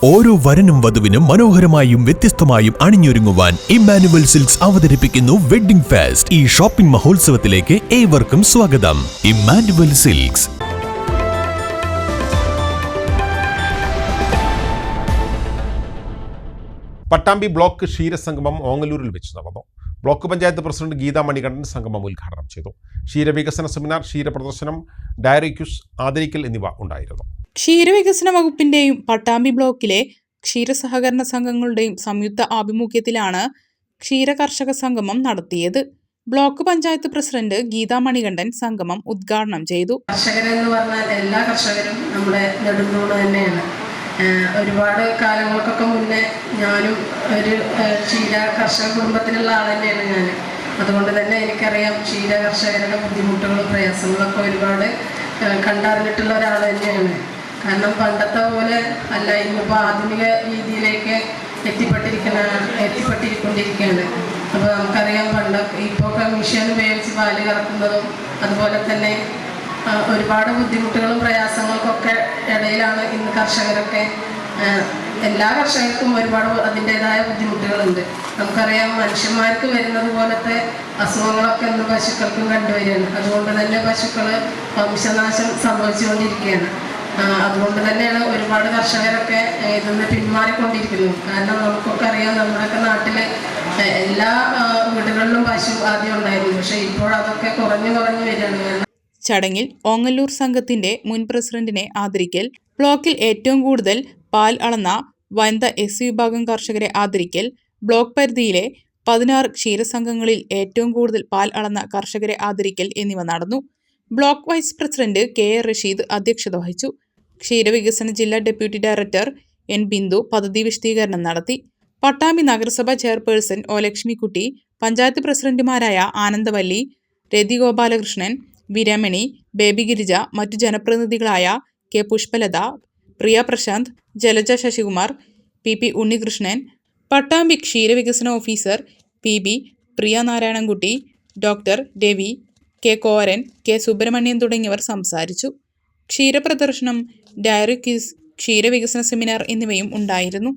ഓരോ വരനും വധുവിനും മനോഹരമായും വ്യത്യസ്തമായും അണിഞ്ഞൊരുങ്ങുവാൻ ഇമ്മാനുവൽ സിൽക്സ് അവതരിപ്പിക്കുന്നു വെഡ്ഡിംഗ് ഫെസ്റ്റ്. ഈ ഷോപ്പിംഗ് മഹോത്സവത്തിലേക്ക് ഏവർക്കും സ്വാഗതം. Emmanuel silks. പട്ടാമ്പി ബ്ലോക്ക് ക്ഷീരസംഗമം ഓങ്ങല്ലൂരിൽ വെച്ച് നടന്നു. ബ്ലോക്ക് പഞ്ചായത്ത് പ്രസിഡന്റ് ഗീതാ മണികണ്ഠൻ സംഗമം ഉദ്ഘാടനം ചെയ്തു. ക്ഷീരവികസന സെമിനാർ, ക്ഷീരപ്രദർശനം, ഡയറി ക്യൂസ്, ആദരിക്കൽ എന്നിവ ഉണ്ടായിരുന്നു. ക്ഷീരവികസന വകുപ്പിന്റെയും പട്ടാമ്പി ബ്ലോക്കിലെ ക്ഷീരസഹകരണ സംഘങ്ങളുടെയും സംയുക്ത ആഭിമുഖ്യത്തിലാണ് ക്ഷീര കർഷക സംഗമം നടത്തിയത്. ബ്ലോക്ക് പഞ്ചായത്ത് പ്രസിഡന്റ് ഗീതാ മണികണ്ഠൻ സംഗമം ഉദ്ഘാടനം ചെയ്തു. കർഷകരെന്ന് പറഞ്ഞാൽ എല്ലാ കർഷകരും നമ്മുടെ നെടുന്തൂണ് തന്നെയാണ്. ഒരുപാട് കാലങ്ങൾക്കൊക്കെ മുന്നേ ഞാനും ഒരു ക്ഷീര കർഷക കുടുംബത്തിലുള്ള ആൾ തന്നെയാണ് ഞാൻ. അതുകൊണ്ട് തന്നെ എനിക്കറിയാം ക്ഷീര കർഷകരുടെ ബുദ്ധിമുട്ടുകളും പ്രയാസങ്ങളൊക്കെ ഒരുപാട് കണ്ടറിഞ്ഞിട്ടുള്ള ഒരാൾ തന്നെയാണ്. കാരണം പണ്ടത്തെ പോലെ അല്ല, ഇന്നിപ്പോൾ ആധുനിക രീതിയിലേക്ക് എത്തിപ്പെട്ടിരിക്കൊണ്ടിരിക്കുകയാണ്. അപ്പോൾ നമുക്കറിയാം ഇപ്പോൾ മെഷീൻ ഉപയോഗിച്ച് പാല് കറക്കുന്നതും അതുപോലെ തന്നെ ഒരുപാട് ബുദ്ധിമുട്ടുകളും പ്രയാസങ്ങൾക്കൊക്കെ ഇടയിലാണ് ഇന്ന് കർഷകരൊക്കെ. എല്ലാ കർഷകർക്കും ഒരുപാട് അതിൻ്റെതായ ബുദ്ധിമുട്ടുകളുണ്ട്. നമുക്കറിയാം മനുഷ്യന്മാർക്ക് വരുന്നത് പോലത്തെ അസുഖങ്ങളൊക്കെ ഇന്ന് പശുക്കൾക്കും കണ്ടുവരികയാണ്. അതുകൊണ്ട് തന്നെ പശുക്കൾ വംശനാശം സംഭവിച്ചുകൊണ്ടിരിക്കുകയാണ്. അതുകൊണ്ട് തന്നെയാണ് ഒരുപാട് കർഷകരൊക്കെ ഇതിന്ന് പിന്മാറിക്കൊണ്ടിരിക്കുന്നത്. കാരണം നമുക്കൊക്കെ അറിയാം, നമ്മുടെയൊക്കെ നാട്ടിൽ എല്ലാ വീടുകളിലും പശു ആദ്യം ഉണ്ടായിരുന്നു. പക്ഷേ ഇപ്പോൾ അതൊക്കെ കുറഞ്ഞു വരികയാണ്. ചടങ്ങിൽ ഓങ്ങല്ലൂർ സംഘത്തിന്റെ മുൻ പ്രസിഡന്റിനെ ആദരിക്കൽ, ബ്ലോക്കിൽ ഏറ്റവും കൂടുതൽ പാൽ അളന്ന വനിത എസ് വിഭാഗം കർഷകരെ ആദരിക്കൽ, ബ്ലോക്ക് പരിധിയിലെ 16 ക്ഷീരസംഘങ്ങളിൽ ഏറ്റവും കൂടുതൽ പാൽ അളന്ന കർഷകരെ ആദരിക്കൽ എന്നിവ നടന്നു. Block vice president K A Rasheed അധ്യക്ഷത വഹിച്ചു. ക്ഷീരവികസന ജില്ലാ ഡെപ്യൂട്ടി ഡയറക്ടർ എൻ ബിന്ദു പദ്ധതി വിശദീകരണം നടത്തി. പട്ടാമ്പി നഗരസഭ ചെയർപേഴ്സൺ ഒ ലക്ഷ്മിക്കുട്ടി, പഞ്ചായത്ത് പ്രസിഡന്റുമാരായ ആനന്ദവല്ലി, രതി ഗോപാലകൃഷ്ണൻ, വിരമണി, ബേബി ഗിരിജ, മറ്റു ജനപ്രതിനിധികളായ കെ പുഷ്പലത, പ്രിയ പ്രശാന്ത്, ജലജ ശശികുമാർ, പി ഉണ്ണികൃഷ്ണൻ, പട്ടാമ്പി ക്ഷീരവികസന officer PB Priya Narayanankutty, doctor Ravi, K Koran, K Subramanian തുടങ്ങിയവർ സംസാരിച്ചു. ക്ഷീരപ്രദർശനം, ഡയറി ക്വിസ്, ക്ഷീരവികസന സെമിനാർ എന്നിവയും ഉണ്ടായിരുന്നു.